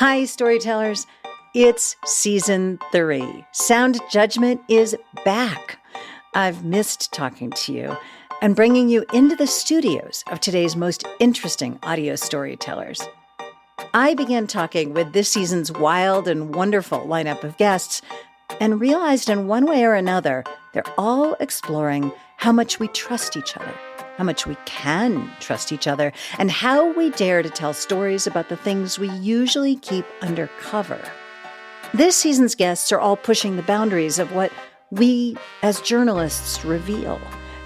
Hi, storytellers. It's season 3. Sound Judgment is back. I've missed talking to you and bringing you into the studios of today's most interesting audio storytellers. I began talking with this season's wild and wonderful lineup of guests and realized in one way or another, they're all exploring how much we trust each other, how much we can trust each other, and how we dare to tell stories about the things we usually keep under cover. This season's guests are all pushing the boundaries of what we as journalists reveal.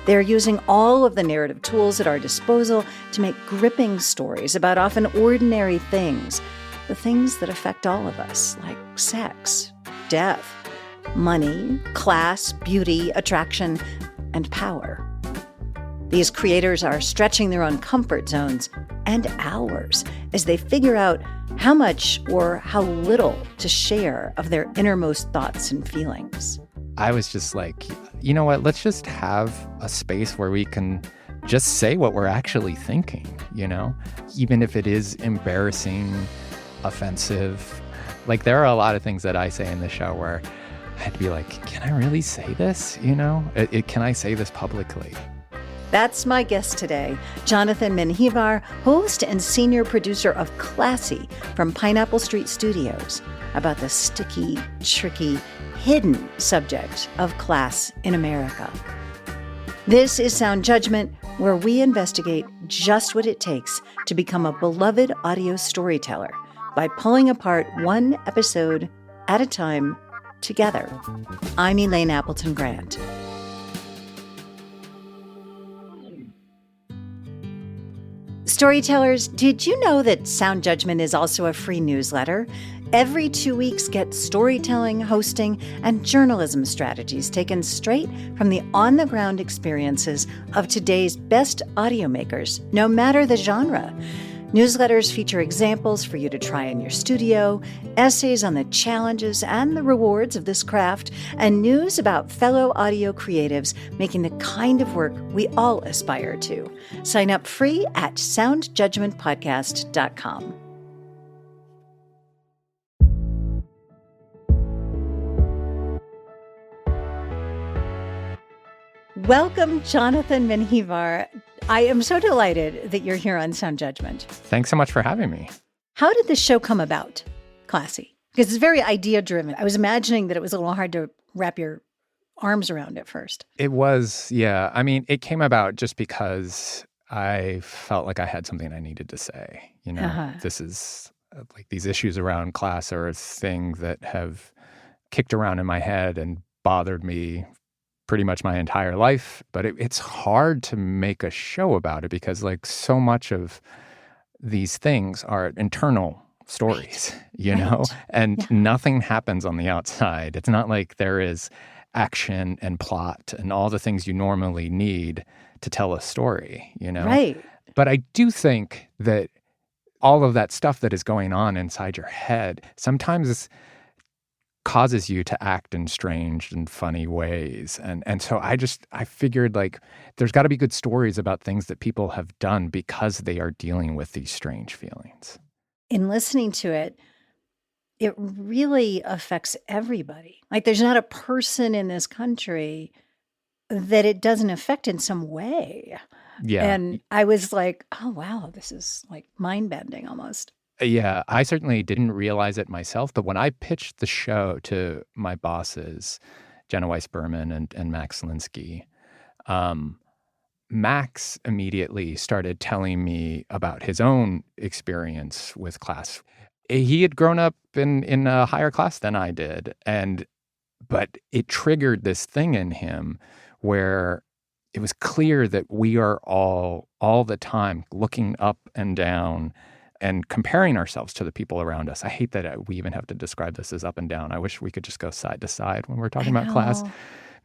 They're using all of the narrative tools at our disposal to make gripping stories about often ordinary things, the things that affect all of us, like sex, death, money, class, beauty, attraction, and power. These creators are stretching their own comfort zones and ours as they figure out how much or how little to share of their innermost thoughts and feelings. I was just like, you know what, let's just have a space where we can just say what we're actually thinking, you know, even if it is embarrassing, offensive. Like, there are a lot of things that I say in the show where I'd be like, can I really say this? You know, can I say this publicly? That's my guest today, Jonathan Menjivar, host and senior producer of Classy from Pineapple Street Studios, about the sticky, tricky, hidden subject of class in America. This is Sound Judgment, where we investigate just what it takes to become a beloved audio storyteller by pulling apart one episode at a time together. I'm Elaine Appleton Grant. Storytellers, did you know that Sound Judgment is also a free newsletter? Every 2 weeks, get storytelling, hosting, and journalism strategies taken straight from the on-the-ground experiences of today's best audio makers, no matter the genre. Newsletters feature examples for you to try in your studio, essays on the challenges and the rewards of this craft, and news about fellow audio creatives making the kind of work we all aspire to. Sign up free at soundjudgmentpodcast.com. Welcome, Jonathan Menjivar. I am so delighted that you're here on Sound Judgment. Thanks so much for having me. How did this show come about, Classy? Because it's very idea-driven. I was imagining that it was a little hard to wrap your arms around at first. It was, yeah. I mean, it came about just because I felt like I had something I needed to say. You know, This is like these issues around class are a thing that have kicked around in my head and bothered me pretty much my entire life, but it's hard to make a show about it because, like, so much of these things are internal stories, you know, and nothing happens on the outside. It's not like there is action and plot and all the things you normally need to tell a story, you know? Right. But I do think that all of that stuff that is going on inside your head sometimes causes you to act in strange and funny ways. And so I figured, like, there's got to be good stories about things that people have done because they are dealing with these strange feelings. In listening to it, it really affects everybody. Like, there's not a person in this country that it doesn't affect in some way. Yeah. And I was like, oh, wow, this is like mind-bending almost. Yeah, I certainly didn't realize it myself, but when I pitched the show to my bosses, Jenna Weiss-Berman and Max Linsky, Max immediately started telling me about his own experience with class. He had grown up in a higher class than I did, but it triggered this thing in him where it was clear that we are all the time looking up and down and comparing ourselves to the people around us. I hate that we even have to describe this as up and down. I wish we could just go side to side when we're talking about class.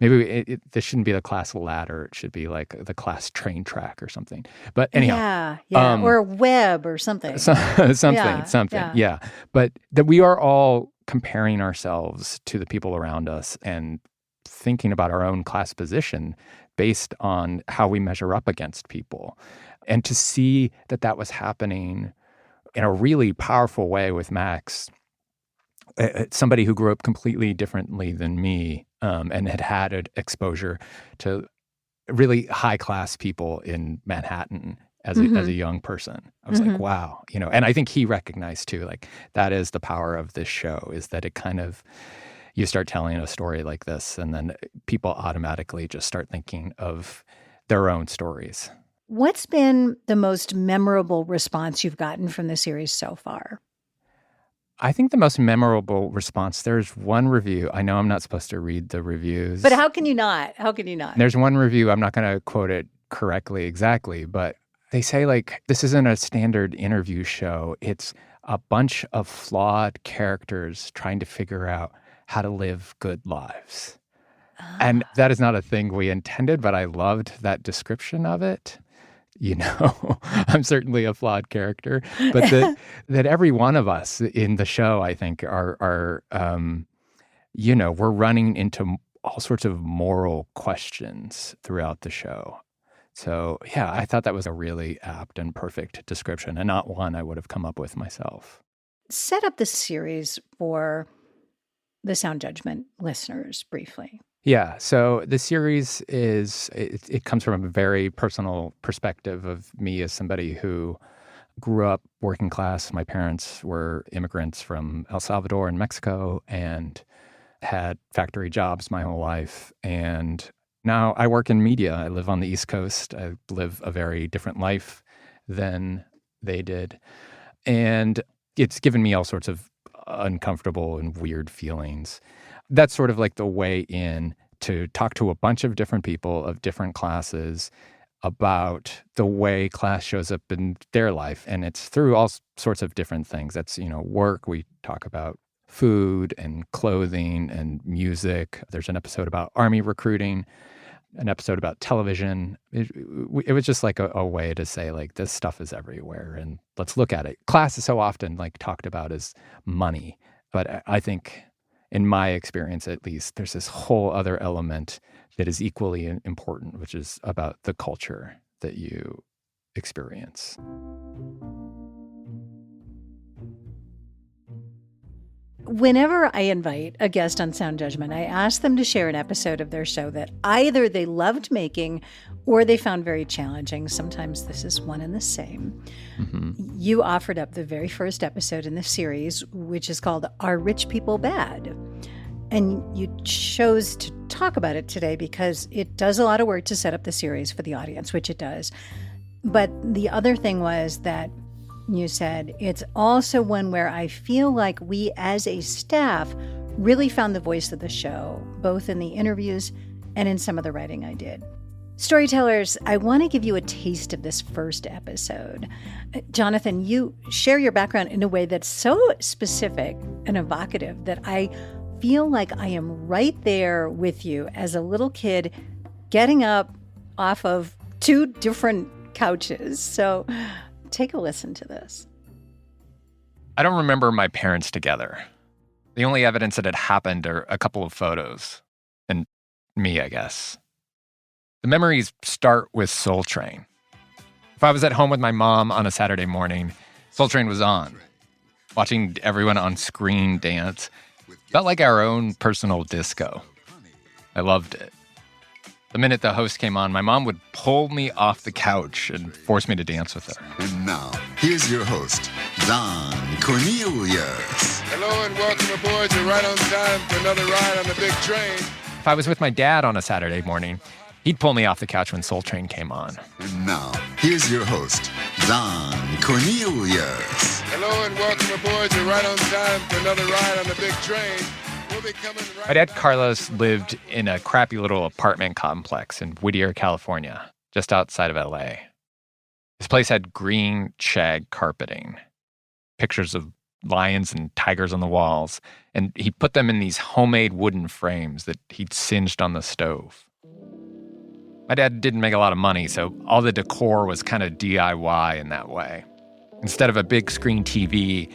Maybe this shouldn't be the class ladder. It should be like the class train track or something. But anyhow. Yeah. Or a web or something. Something. Yeah. But that we are all comparing ourselves to the people around us and thinking about our own class position based on how we measure up against people. And to see that was happening in a really powerful way with Max, somebody who grew up completely differently than me and had exposure to really high-class people in Manhattan as a young person. I was like, wow, and I think he recognized too, like, that is the power of this show, is that it kind of, you start telling a story like this and then people automatically just start thinking of their own stories. What's been the most memorable response you've gotten from the series so far? I think the most memorable response, there's one review. I know I'm not supposed to read the reviews. But how can you not? How can you not? There's one review, I'm not going to quote it correctly exactly, but they say, like, this isn't a standard interview show. It's a bunch of flawed characters trying to figure out how to live good lives. And that is not a thing we intended, but I loved that description of it. I'm certainly a flawed character, but that every one of us in the show, I think, are we're running into all sorts of moral questions throughout the show. So, yeah, I thought that was a really apt and perfect description, and not one I would have come up with myself. Set up the series for the Sound Judgment listeners briefly. Yeah, so the series it comes from a very personal perspective of me as somebody who grew up working class. My parents were immigrants from El Salvador and Mexico and had factory jobs my whole life. And now I work in media. I live on the East Coast. I live a very different life than they did. And it's given me all sorts of uncomfortable and weird feelings. That's sort of like the way in to talk to a bunch of different people of different classes about the way class shows up in their life. And it's through all sorts of different things. That's, work. We talk about food and clothing and music. There's an episode about Army recruiting, an episode about television. It was just like a way to say, like, this stuff is everywhere and let's look at it. Class is so often like talked about as money, but I think in my experience, at least, there's this whole other element that is equally important, which is about the culture that you experience. Whenever I invite a guest on Sound Judgment, I ask them to share an episode of their show that either they loved making or they found very challenging. Sometimes this is one and the same. Mm-hmm. You offered up the very first episode in the series, which is called Are Rich People Bad? And you chose to talk about it today because it does a lot of work to set up the series for the audience, which it does. But the other thing was that you said, it's also one where I feel like we as a staff really found the voice of the show, both in the interviews and in some of the writing I did. Storytellers, I want to give you a taste of this first episode. Jonathan, you share your background in a way that's so specific and evocative that I feel like I am right there with you as a little kid getting up off of two different couches. So take a listen to this. I don't remember my parents together. The only evidence that it happened are a couple of photos. And me, I guess. The memories start with Soul Train. If I was at home with my mom on a Saturday morning, Soul Train was on. Watching everyone on screen dance felt like our own personal disco. I loved it. The minute the host came on, my mom would pull me off the couch and force me to dance with her. And now, here's your host, Don Cornelius. Hello and welcome aboard. You're right on time for another ride on the big train. If I was with my dad on a Saturday morning, he'd pull me off the couch when Soul Train came on. And now, here's your host, Don Cornelius. Hello and welcome aboard. You're right on time for another ride on the big train. We'll be coming right. My dad, Carlos, lived in a crappy little apartment complex in Whittier, California, just outside of LA. His place had green shag carpeting, pictures of lions and tigers on the walls, and he put them in these homemade wooden frames that he'd singed on the stove. My dad didn't make a lot of money, so all the decor was kind of DIY in that way. Instead of a big screen TV,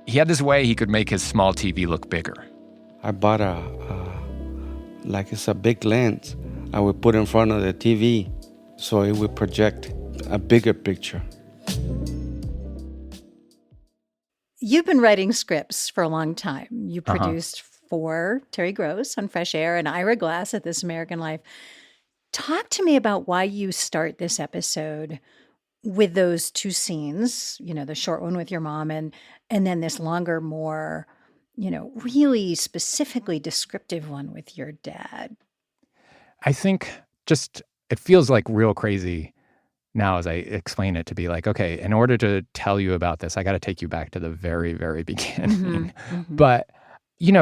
he had this way he could make his small TV look bigger. I bought it's a big lens I would put in front of the TV so it would project a bigger picture. You've been writing scripts for a long time. You produced for Terry Gross on Fresh Air and Ira Glass at This American Life. Talk to me about why you start this episode with those two scenes, the short one with your mom and then this longer, more, really specifically descriptive one with your dad. I think it feels like real crazy now as I explain it to be like, okay, in order to tell you about this, I got to take you back to the very, very beginning. But,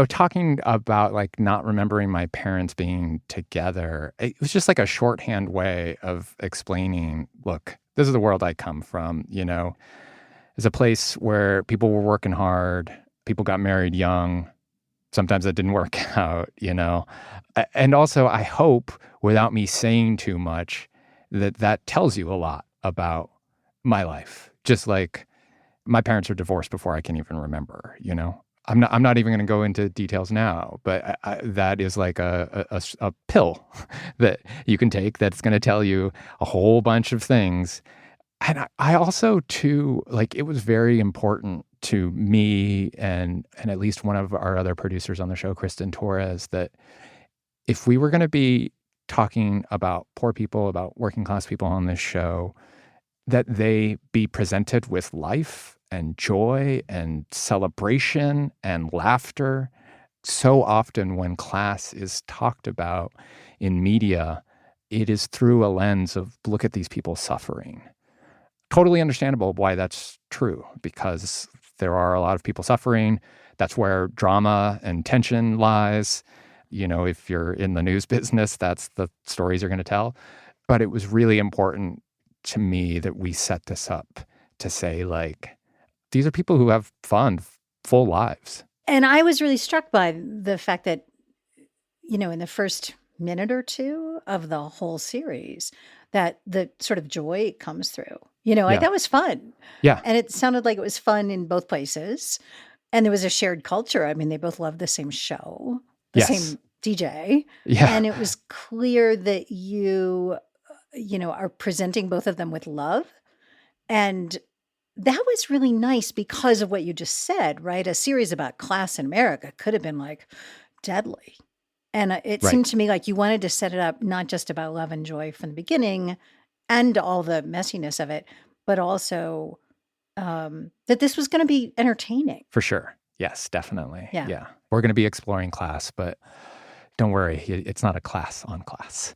talking about like not remembering my parents being together, it was just like a shorthand way of explaining, look, this is the world I come from, It's a place where people were working hard, people got married young. Sometimes that didn't work out, And also, I hope, without me saying too much, that tells you a lot about my life. Just like my parents were divorced before I can even remember, I'm not even going to go into details now, but that is like a pill that you can take that's going to tell you a whole bunch of things. And I also, too, like it was very important to me and at least one of our other producers on the show, Kristen Torres, that if we were going to be talking about poor people, about working class people on this show, that they be presented with life and joy and celebration and laughter. So often when class is talked about in media, it is through a lens of look at these people suffering. Totally understandable why that's true, because there are a lot of people suffering. That's where drama and tension lies. If you're in the news business, that's the stories you're going to tell. But it was really important to me that we set this up to say, like, these are people who have fun, full lives. And I was really struck by the fact that, in the first minute or two of the whole series, that the sort of joy comes through. That was fun. Yeah. And it sounded like it was fun in both places. And there was a shared culture. I mean, they both loved the same show, the same DJ. Yeah. And it was clear that you are presenting both of them with love. And that was really nice because of what you just said, right? A series about class in America could have been like deadly. And it seemed to me like you wanted to set it up not just about love and joy from the beginning and all the messiness of it, but also that this was going to be entertaining. For sure. Yes, definitely. Yeah. We're going to be exploring class, but don't worry, it's not a class on class.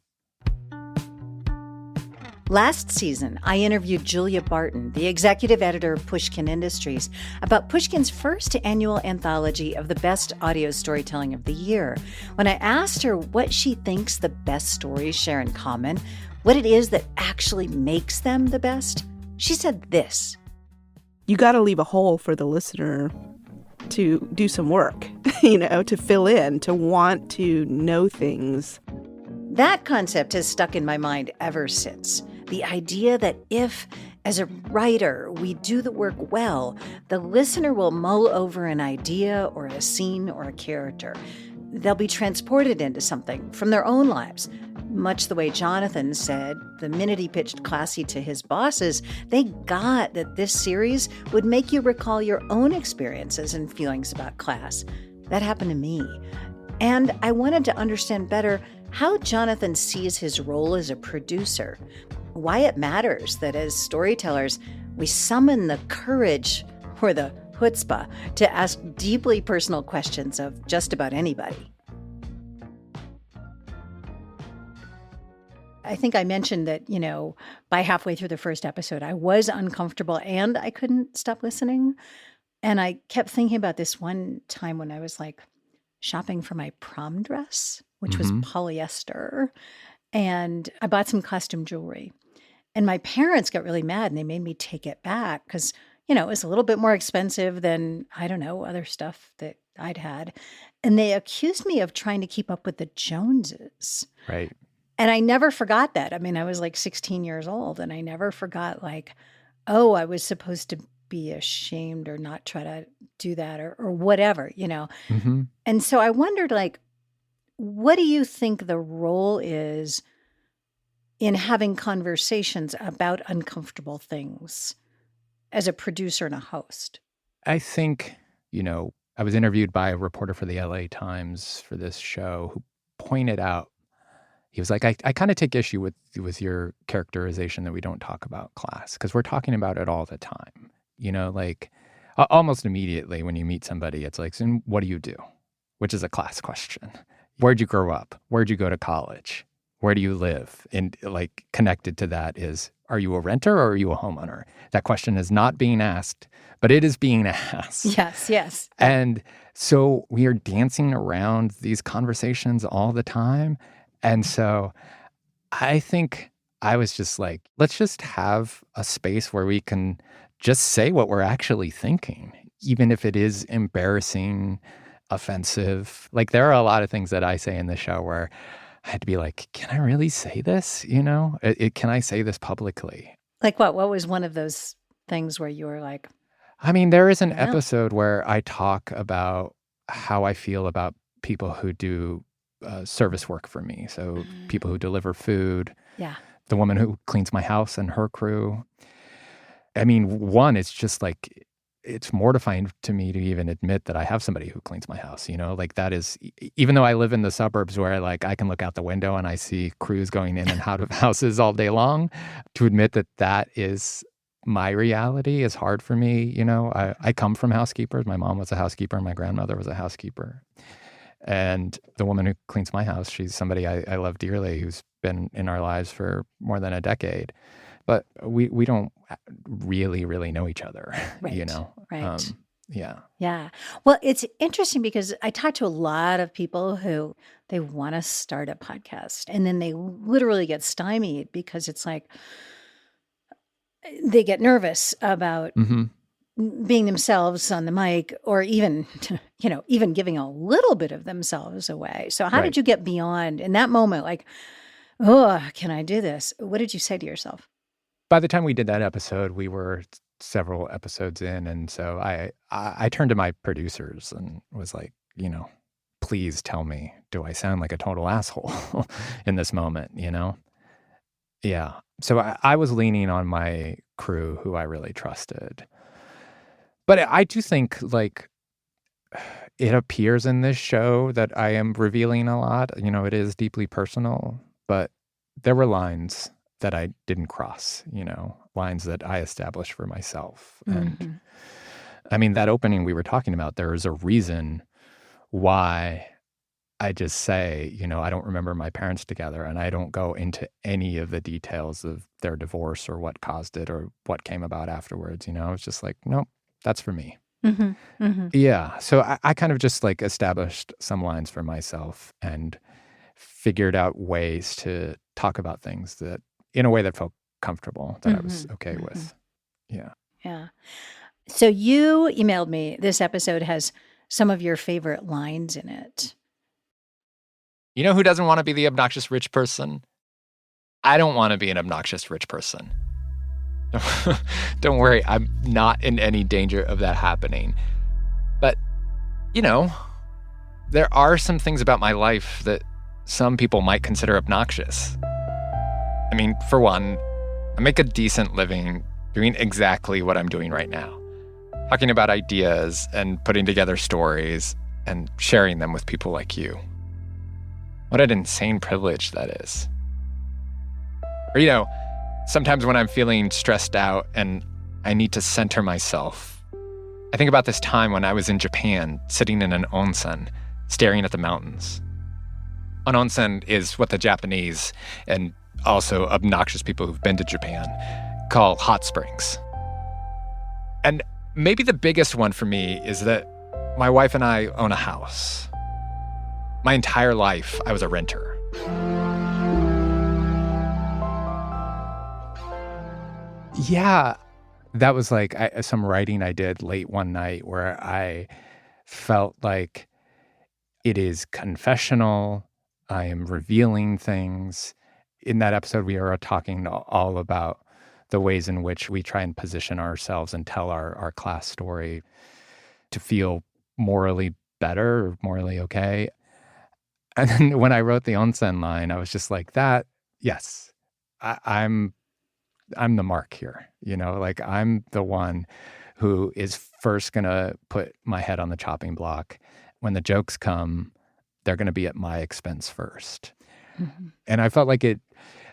Last season, I interviewed Julia Barton, the executive editor of Pushkin Industries, about Pushkin's first annual anthology of the best audio storytelling of the year. When I asked her what she thinks the best stories share in common, what it is that actually makes them the best, she said this. You got to leave a hole for the listener to do some work, to fill in, to want to know things. That concept has stuck in my mind ever since. The idea that if, as a writer, we do the work well, the listener will mull over an idea or a scene or a character. They'll be transported into something from their own lives. Much the way Jonathan said, the minute he pitched Classy to his bosses, they got that this series would make you recall your own experiences and feelings about class. That happened to me. And I wanted to understand better how Jonathan sees his role as a producer, why it matters that as storytellers, we summon the courage or the chutzpah to ask deeply personal questions of just about anybody. I think I mentioned that, by halfway through the first episode, I was uncomfortable and I couldn't stop listening. And I kept thinking about this one time when I was like shopping for my prom dress, which was polyester. And I bought some costume jewelry. And my parents got really mad and they made me take it back because, it was a little bit more expensive than, I don't know, other stuff that I'd had. And they accused me of trying to keep up with the Joneses. Right. And I never forgot that. I mean, I was like 16 years old and I never forgot I was supposed to be ashamed or not try to do that or whatever, Mm-hmm. And so I wondered, what do you think the role is in having conversations about uncomfortable things as a producer and a host? I think, I was interviewed by a reporter for the LA Times for this show who pointed out, he was like, I kind of take issue with your characterization that we don't talk about class, because we're talking about it all the time. Like almost immediately when you meet somebody, it's like, so what do you do? Which is a class question. Where'd you grow up? Where'd you go to college? Where do you live? And like connected to that is, are you a renter or are you a homeowner? That question is not being asked, but it is being asked. Yes. And so we are dancing around these conversations all the time. And so I think I was just like, let's just have a space where we can just say what we're actually thinking, even if it is embarrassing, offensive. Like there are a lot of things that I say in the show where I had to be like, can I really say this? Can I say this publicly? Like what? What was one of those things where you were like? I mean, there is an episode where I talk about how I feel about people who do service work for me. So people who deliver food. Yeah. The woman who cleans my house and her crew. I mean, one, it's just like, it's mortifying to me to even admit that I have somebody who cleans my house, like that is, even though I live in the suburbs where I can look out the window and I see crews going in and out of houses all day long, to admit that is my reality is hard for me. I come from housekeepers. My mom was a housekeeper. My grandmother was a housekeeper. And the woman who cleans my house, she's somebody I love dearly, who's been in our lives for more than a decade. But we don't really, really know each other, Right. Right. Yeah. Yeah. Well, it's interesting because I talk to a lot of people who they want to start a podcast and then they literally get stymied because it's like they get nervous about being themselves on the mic or even, even giving a little bit of themselves away. So how did you get beyond in that moment? Like, oh, can I do this? What did you say to yourself? By the time we did that episode, we were several episodes in. And so I turned to my producers and was like, please tell me, do I sound like a total asshole in this moment, Yeah. So I was leaning on my crew who I really trusted. But I do think like it appears in this show that I am revealing a lot. It is deeply personal, but there were lines that I didn't cross, lines that I established for myself. And I mean, that opening we were talking about, there is a reason why I just say, I don't remember my parents together and I don't go into any of the details of their divorce or what caused it or what came about afterwards. It's just like, nope, that's for me. Yeah. So I kind of just like established some lines for myself and figured out ways to talk about things that in a way that felt comfortable, that I was okay with. Yeah. Yeah. So you emailed me, this episode has some of your favorite lines in it. You know who doesn't want to be the obnoxious rich person? I don't want to be an obnoxious rich person. Don't worry, I'm not in any danger of that happening. But, there are some things about my life that some people might consider obnoxious. I mean, for one, I make a decent living doing exactly what I'm doing right now. Talking about ideas and putting together stories and sharing them with people like you. What an insane privilege that is. Or, sometimes when I'm feeling stressed out and I need to center myself, I think about this time when I was in Japan, sitting in an onsen, staring at the mountains. An onsen is what the Japanese and also obnoxious people who've been to Japan call hot springs. And maybe the biggest one for me is that my wife and I own a house. My entire life, I was a renter. Yeah, that was like some writing I did late one night where I felt like it is confessional. I am revealing things. In that episode, we are talking all about the ways in which we try and position ourselves and tell our class story to feel morally better or morally okay. And then when I wrote the onsen line, I was just like, yes, I'm the mark here, like I'm the one who is first going to put my head on the chopping block. When the jokes come, they're going to be at my expense first. Mm-hmm. And I felt like it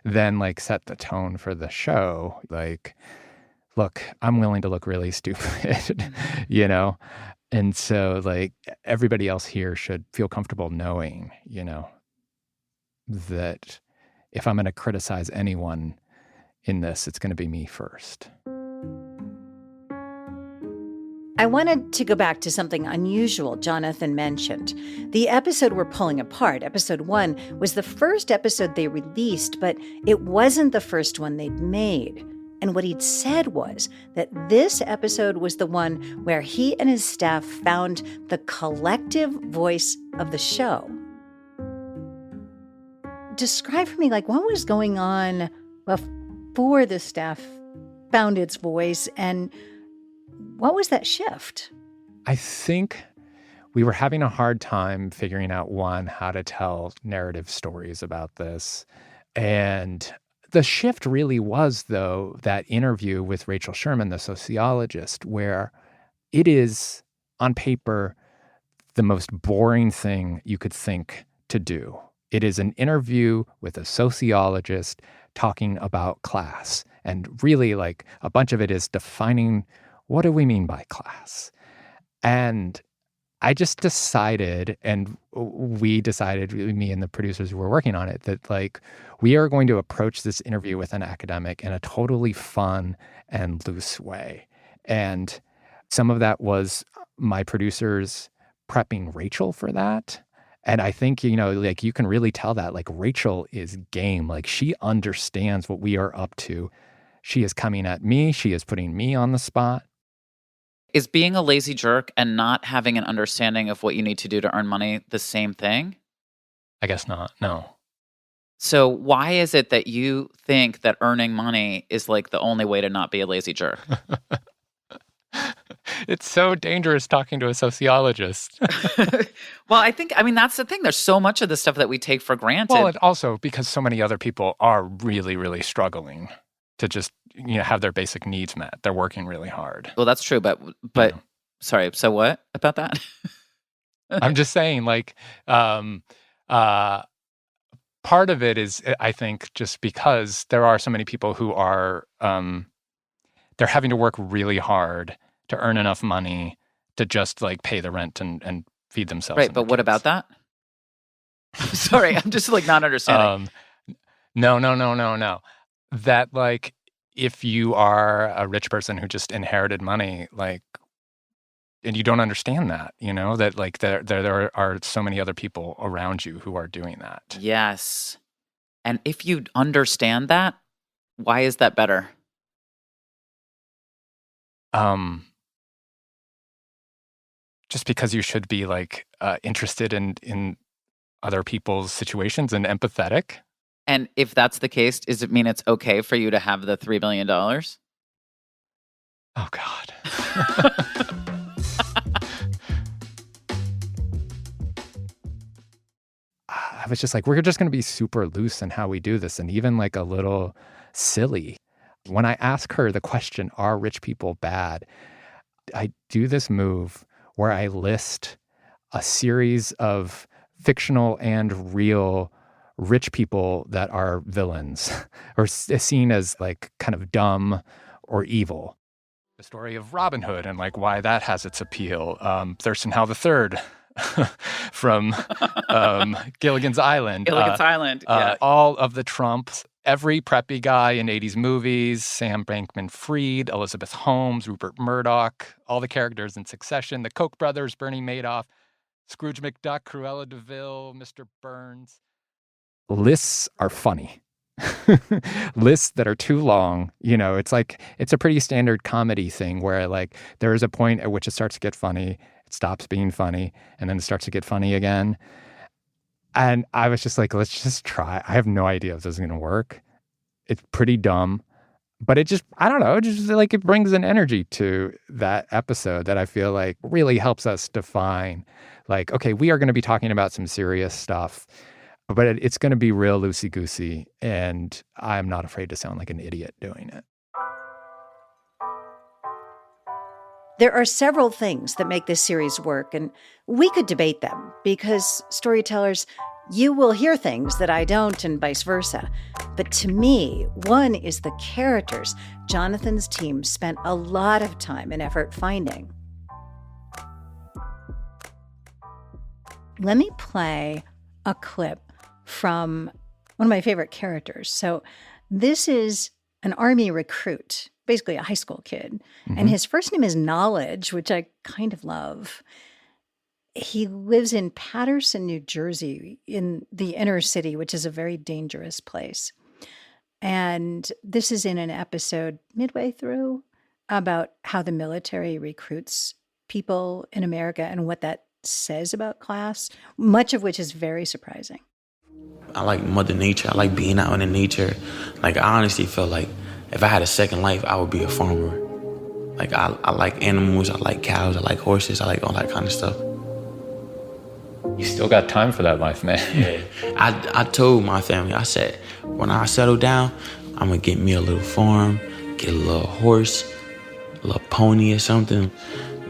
then like set the tone for the show. Like, look, I'm willing to look really stupid, you know? And so like everybody else here should feel comfortable knowing, you know, that if I'm going to criticize anyone in this, it's going to be me first. I wanted to go back to something unusual Jonathan mentioned. The episode we're pulling apart, episode 1, was the first episode they released, but it wasn't the first one they'd made. And what he'd said was that this episode was the one where he and his staff found the collective voice of the show. Describe for me, like, what was going on before the staff found its voice, and what was that shift? I think we were having a hard time figuring out, one, how to tell narrative stories about this. And the shift really was, though, that interview with Rachel Sherman, the sociologist, where it is, on paper, the most boring thing you could think to do. It is an interview with a sociologist talking about class. And really, like, a bunch of it is defining, what do we mean by class? And I just decided, and we decided, me and the producers who were working on it, that like we are going to approach this interview with an academic in a totally fun and loose way. And some of that was my producers prepping Rachel for that. And I think, you know, like you can really tell that like Rachel is game. Like she understands what we are up to. She is coming at me. She is putting me on the spot. Is being a lazy jerk and not having an understanding of what you need to do to earn money the same thing? I guess not, no. So why is it that you think that earning money is like the only way to not be a lazy jerk? It's so dangerous talking to a sociologist. Well, I mean, that's the thing. There's so much of the stuff that we take for granted. Well, and also because so many other people are really, really struggling to just, you know, have their basic needs met. They're working really hard. Well, that's true, but Yeah. Sorry, so what about that? I'm just saying, like, part of it is, I think, just because there are so many people who are, they're having to work really hard to earn enough money to just, like, pay the rent and feed themselves. Right, but what about that? Sorry, I'm just, like, not understanding. No. That, like, if you are a rich person who just inherited money, like, and you don't understand that, you know, that, like, there are so many other people around you who are doing that. Yes. And if you understand that, why is that better? Just because you should be, like, interested in other people's situations and empathetic. And if that's the case, does it mean it's okay for you to have the $3 billion? Oh, God. I was just like, we're just going to be super loose in how we do this and even like a little silly. When I ask her the question, are rich people bad? I do this move where I list a series of fictional and real rich people that are villains or seen as like kind of dumb or evil. The story of Robin Hood and like why that has its appeal. Thurston Howell III from Gilligan's Island. Gilligan's Island, yeah. All of the Trumps, every preppy guy in 80s movies, Sam Bankman-Fried, Elizabeth Holmes, Rupert Murdoch, all the characters in succession, the Koch brothers, Bernie Madoff, Scrooge McDuck, Cruella de Vil, Mr. Burns. Lists are funny. Lists that are too long, you know, it's like, it's a pretty standard comedy thing where like there is a point at which it starts to get funny, it stops being funny, and then it starts to get funny again. And I was just like, let's just try. I have no idea if this is going to work. It's pretty dumb, but it just, I don't know, just like it brings an energy to that episode that I feel like really helps us define like, okay, we are going to be talking about some serious stuff, but it's going to be real loosey-goosey, and I'm not afraid to sound like an idiot doing it. There are several things that make this series work, and we could debate them because storytellers, you will hear things that I don't and vice versa. But to me, one is the characters Jonathan's team spent a lot of time and effort finding. Let me play a clip from one of my favorite characters. So this is an Army recruit, basically a high school kid. And his first name is Knowledge, which I kind of love. He lives in Paterson, New Jersey, in the inner city, which is a very dangerous place. And this is in an episode midway through about how the military recruits people in America and what that says about class, much of which is very surprising. I like Mother Nature. I like being out in the nature. Like, I honestly feel like if I had a second life, I would be a farmer. Like, I like animals. I like cows. I like horses. I like all that kind of stuff. You still got time for that life, man. Yeah. I told my family, I said, when I settle down, I'm going to get me a little farm, get a little horse, a little pony or something,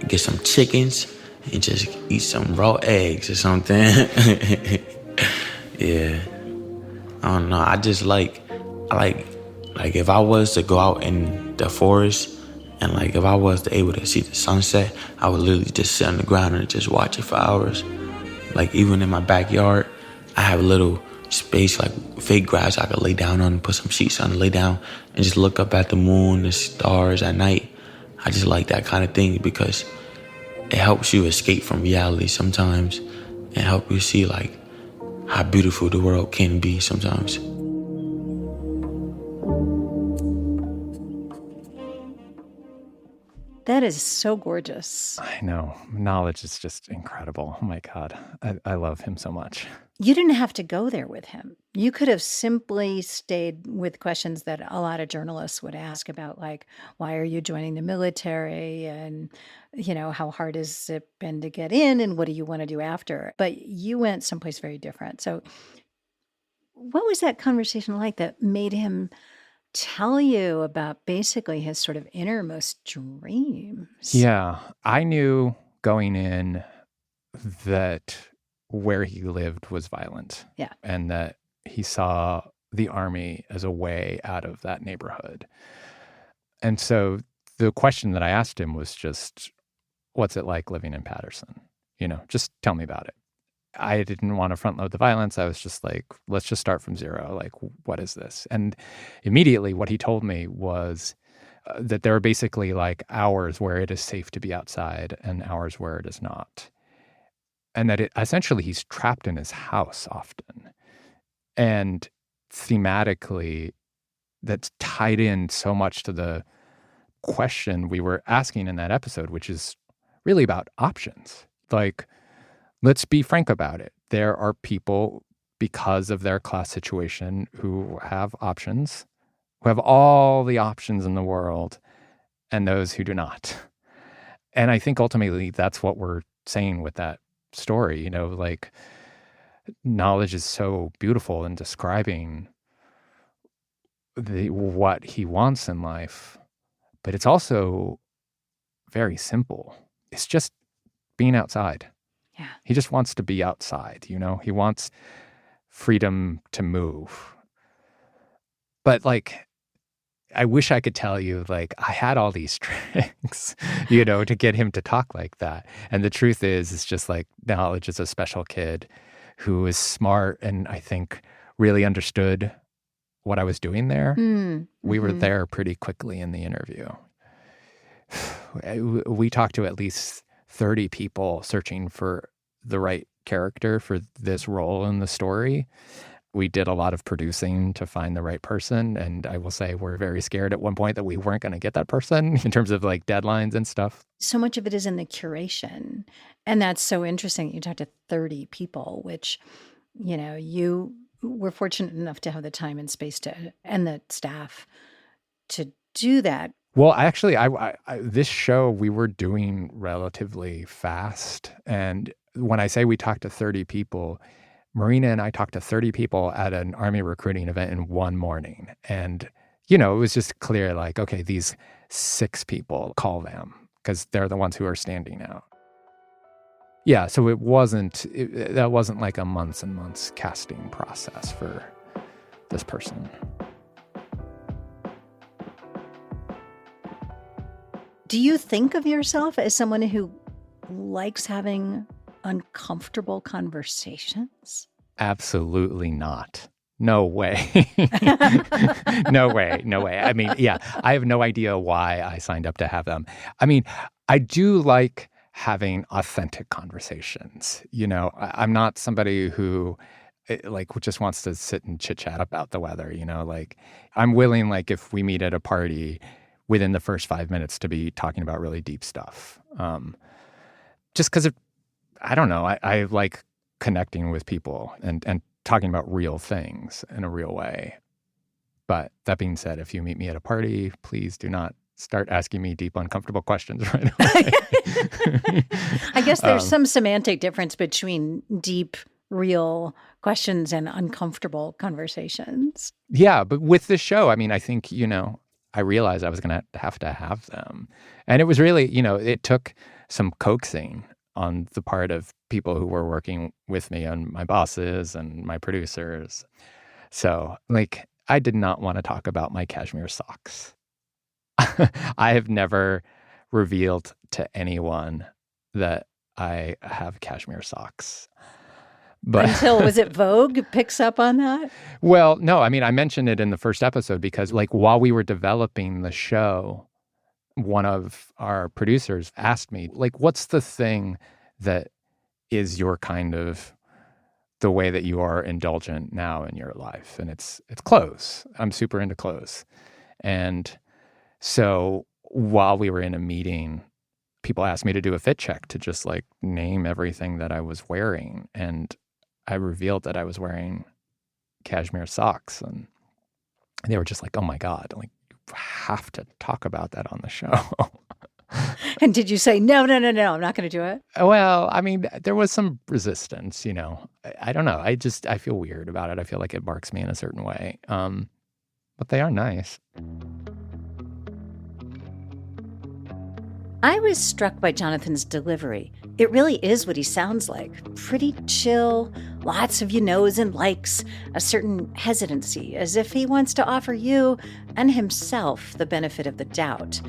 get some chickens, and just eat some raw eggs or something. Yeah. I don't know. I like if I was to go out in the forest and like if I was to able to see the sunset, I would literally just sit on the ground and just watch it for hours. Like even in my backyard, I have a little space like fake grass I could lay down on and put some sheets on and lay down and just look up at the moon, the stars at night. I just like that kind of thing because it helps you escape from reality sometimes and help you see like how beautiful the world can be sometimes. That is so gorgeous. I know. Knowledge is just incredible. Oh my God. I love him so much. You didn't have to go there with him. You could have simply stayed with questions that a lot of journalists would ask about, like, why are you joining the military? And, how hard has it been to get in? And what do you want to do after? But you went someplace very different. So what was that conversation like that made him tell you about basically his sort of innermost dreams? Yeah. I knew going in that where he lived was violent. Yeah. And that he saw the Army as a way out of that neighborhood. And so the question that I asked him was just, what's it like living in Paterson? Just tell me about it. I didn't want to front load the violence. I was just like, let's just start from zero. Like, what is this? And immediately what he told me was that there are basically like hours where it is safe to be outside and hours where it is not. And that essentially he's trapped in his house often. And thematically, that's tied in so much to the question we were asking in that episode, which is really about options. Like, let's be frank about it. There are people, because of their class situation, who have options, who have all the options in the world, and those who do not. And I think ultimately that's what we're saying with that story. Like, knowledge is so beautiful in describing what he wants in life, but it's also very simple. It's just being outside. Yeah. He just wants to be outside, He wants freedom to move. But like, I wish I could tell you, like, I had all these tricks, to get him to talk like that. And the truth is, it's just like Knowledge is a special kid who is smart and I think really understood what I was doing there. We were there pretty quickly in the interview. We talked to at least 30 people searching for the right character for this role in the story. We did a lot of producing to find the right person. And I will say we're very scared at one point that we weren't going to get that person in terms of like deadlines and stuff. So much of it is in the curation. And that's so interesting. You talked to 30 people, which, you were fortunate enough to have the time and space and the staff to do that. Well, actually, I this show we were doing relatively fast. And when I say we talked to 30 people, Marina and I talked to 30 people at an Army recruiting event in one morning. And, it was just clear like, okay, these 6 people, call them. because they're the ones who are standing out. Yeah, so that wasn't like a months and months casting process for this person. Do you think of yourself as someone who likes having uncomfortable conversations? Absolutely not. No way. No way. I mean, yeah, I have no idea why I signed up to have them. I mean, I do like having authentic conversations. I'm not somebody who just wants to sit and chit chat about the weather, I'm willing, if we meet at a party within the first 5 minutes to be talking about really deep stuff. Just because I don't know, I like connecting with people and talking about real things in a real way. But that being said, if you meet me at a party, please do not start asking me deep, uncomfortable questions right away. I guess there's some semantic difference between deep, real questions and uncomfortable conversations. Yeah, but with this show, I mean, I think, I realized I was going to have them. And it was really, it took some coaxing on the part of people who were working with me, and my bosses and my producers. So, I did not want to talk about my cashmere socks. I have never revealed to anyone that I have cashmere socks. But until, was it Vogue picks up on that? Well, no, I mean, I mentioned it in the first episode because while we were developing the show, one of our producers asked me, what's the thing that is your kind of the way that you are indulgent now in your life? And it's clothes. I'm super into clothes. And so while we were in a meeting, people asked me to do a fit check to just name everything that I was wearing. And I revealed that I was wearing cashmere socks. And they were just like, oh my God, you have to talk about that on the show. And did you say, no, I'm not going to do it? Well, I mean, there was some resistance, I don't know. I feel weird about it. I feel like it marks me in a certain way. But they are nice. I was struck by Jonathan's delivery. It really is what he sounds like. Pretty chill, lots of you knows and likes, a certain hesitancy, as if he wants to offer you and himself the benefit of the doubt.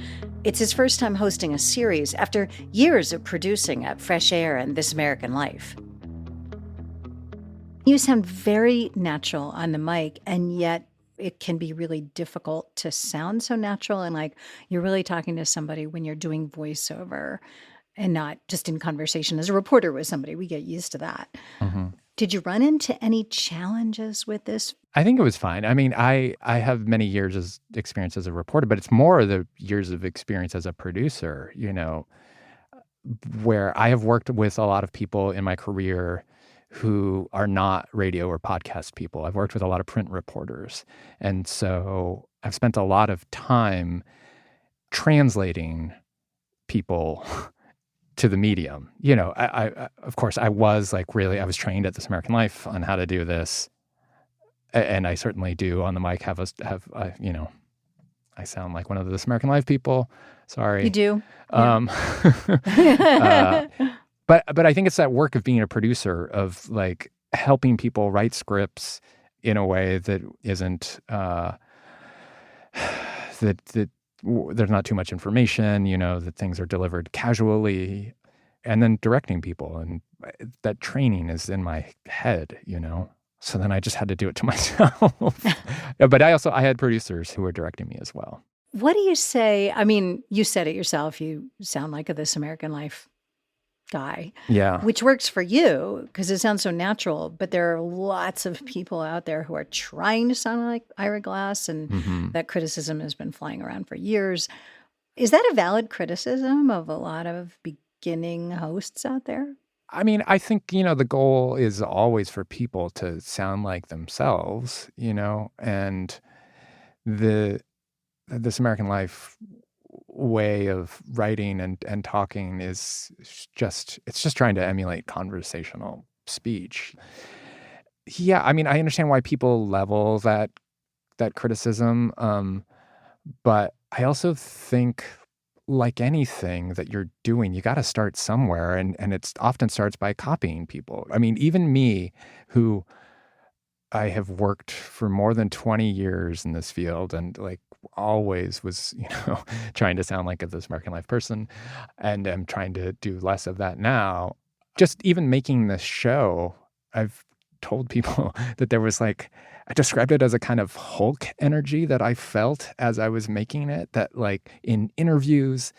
It's his first time hosting a series after years of producing at Fresh Air and This American Life. You sound very natural on the mic, and yet it can be really difficult to sound so natural and you're really talking to somebody when you're doing voiceover and not just in conversation as a reporter with somebody. We get used to that. Mm-hmm. Did you run into any challenges with this? I think it was fine. I mean, I have many years of experience as a reporter, but it's more the years of experience as a producer, where I have worked with a lot of people in my career who are not radio or podcast people. I've worked with a lot of print reporters. And so I've spent a lot of time translating people to the medium. I of course, I was I was trained at This American Life on how to do this. And I certainly do on the mic I sound like one of the This American Life people. Sorry. You do? But I think it's that work of being a producer, of helping people write scripts in a way that isn't that there's not too much information, that things are delivered casually, and then directing people, and that training is in my head, So then I just had to do it to myself. But I had producers who were directing me as well. What do you say? I mean, you said it yourself. You sound like a This American Life guy. Yeah. Which works for you because it sounds so natural. But there are lots of people out there who are trying to sound like Ira Glass, and that criticism has been flying around for years. Is that a valid criticism of a lot of beginning hosts out there? I mean, I think, the goal is always for people to sound like themselves, and This American Life way of writing and talking is just trying to emulate conversational speech. Yeah, I mean, I understand why people level that criticism, but I also think like anything that you're doing, you got to start somewhere. And it often starts by copying people. I mean, even me, who I have worked for more than 20 years in this field and like always was, trying to sound like a This American Life person, and I'm trying to do less of that now. Just even making this show, I've told people that there was I described it as a kind of Hulk energy that I felt as I was making it, that like in interviews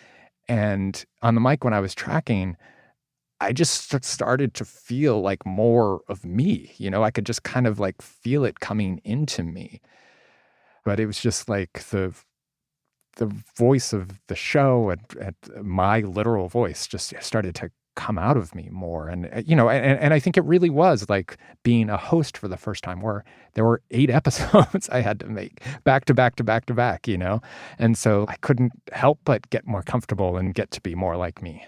and on the mic when I was tracking, I just started to feel like more of me, I could just kind of like feel it coming into me. But it was just like the voice of the show and my literal voice just started to come out of me more. And, and I think it really was like being a host for the first time, where there were 8 episodes I had to make back to back to back to back, And so I couldn't help but get more comfortable and get to be more like me.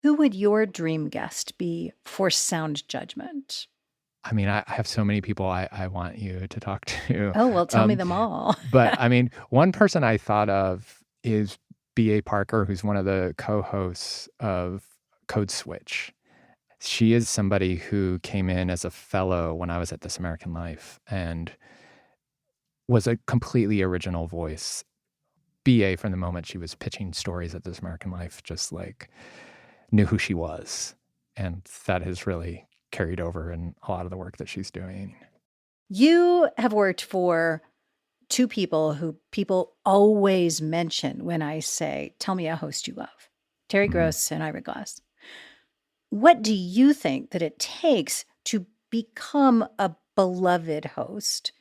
Who would your dream guest be for Sound Judgment? I mean, I have so many people I want you to talk to. Oh, well, tell me them all. But I mean, one person I thought of is B.A. Parker, who's one of the co-hosts of Code Switch. She is somebody who came in as a fellow when I was at This American Life and was a completely original voice. B.A., from the moment she was pitching stories at This American Life, just like knew who she was. And that has really carried over in a lot of the work that she's doing. You have worked for 2 people who people always mention when I say, tell me a host you love, Terry Gross and Ira Glass. What do you think that it takes to become a beloved host,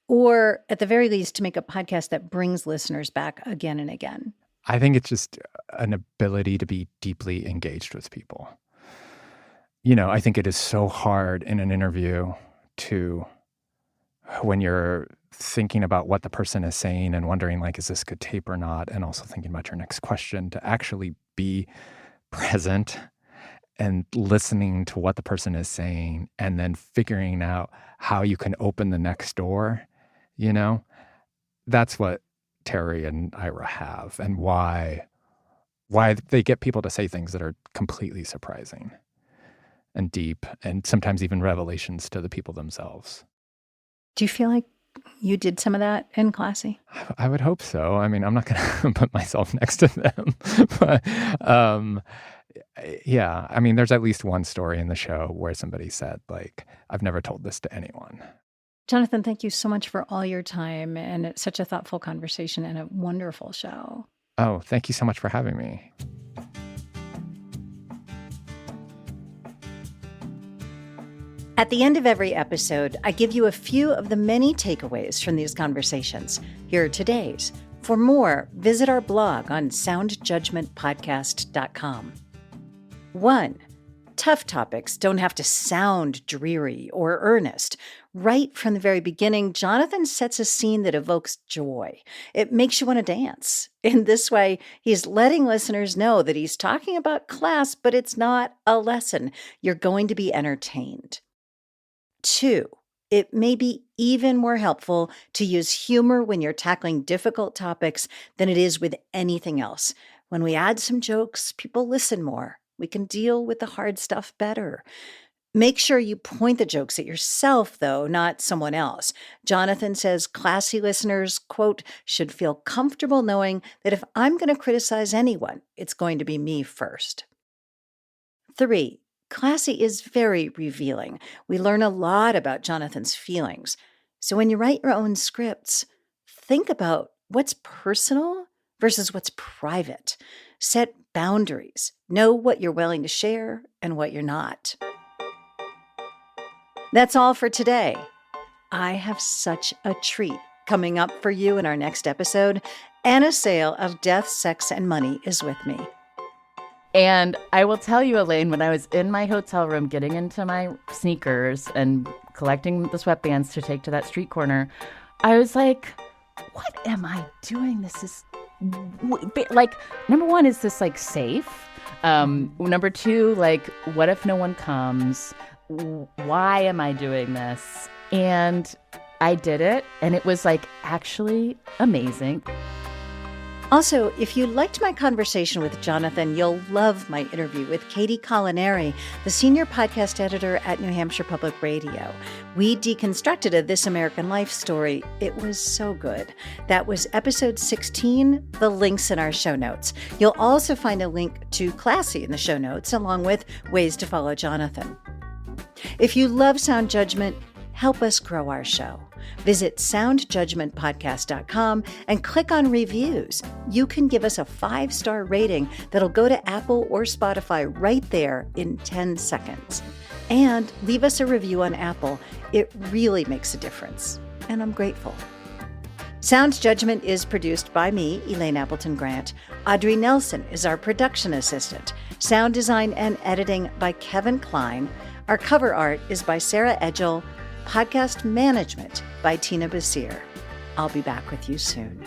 or at the very least to make a podcast that brings listeners back again and again? I think it's just an ability to be deeply engaged with people. I think it is so hard in an interview to, when you're thinking about what the person is saying and wondering like, is this good tape or not? And also thinking about your next question, to actually be present and listening to what the person is saying and then figuring out how you can open the next door, That's what Terry and Ira have, and why they get people to say things that are completely surprising and deep, and sometimes even revelations to the people themselves. Do you feel like you did some of that in Classy? I would hope so. I mean, I'm not going to put myself next to them, but yeah. I mean, there's at least one story in the show where somebody said, like, I've never told this to anyone. Jonathan, thank you so much for all your time, and it's such a thoughtful conversation and a wonderful show. Oh, thank you so much for having me. At the end of every episode, I give you a few of the many takeaways from these conversations. Here are today's. For more, visit our blog on soundjudgmentpodcast.com. 1. Tough topics don't have to sound dreary or earnest. Right from the very beginning, Jonathan sets a scene that evokes joy. It makes you want to dance. In this way, he's letting listeners know that he's talking about class, but it's not a lesson. You're going to be entertained. 2. It may be even more helpful to use humor when you're tackling difficult topics than it is with anything else. When we add some jokes, people listen more. We can deal with the hard stuff better. Make sure you point the jokes at yourself, though, not someone else. Jonathan says classy listeners, quote, should feel comfortable knowing that if I'm going to criticize anyone, it's going to be me first. 3. Classy is very revealing. We learn a lot about Jonathan's feelings. So when you write your own scripts, think about what's personal versus what's private. Set boundaries. Know what you're willing to share and what you're not. That's all for today. I have such a treat coming up for you in our next episode. Anna Sale of Death, Sex, and Money is with me. And I will tell you, Elaine, when I was in my hotel room getting into my sneakers and collecting the sweatbands to take to that street corner, I was like, what am I doing? This is like, number one, is this like safe? Number 2, like, what if no one comes? Why am I doing this? And I did it, and it was like actually amazing. Also, if you liked my conversation with Jonathan, you'll love my interview with Katie Colinari, the senior podcast editor at New Hampshire Public Radio. We deconstructed a This American Life story. It was so good. That was episode 16, the link's in our show notes. You'll also find a link to Classy in the show notes, along with ways to follow Jonathan. If you love Sound Judgment, help us grow our show. Visit soundjudgmentpodcast.com and click on reviews. You can give us a 5-star rating that'll go to Apple or Spotify right there in 10 seconds. And leave us a review on Apple. It really makes a difference, and I'm grateful. Sound Judgment is produced by me, Elaine Appleton Grant. Audrey Nelson is our production assistant. Sound design and editing by Kevin Kline. Our cover art is by Sarah Edgell. Podcast management by Tina Bassir. I'll be back with you soon.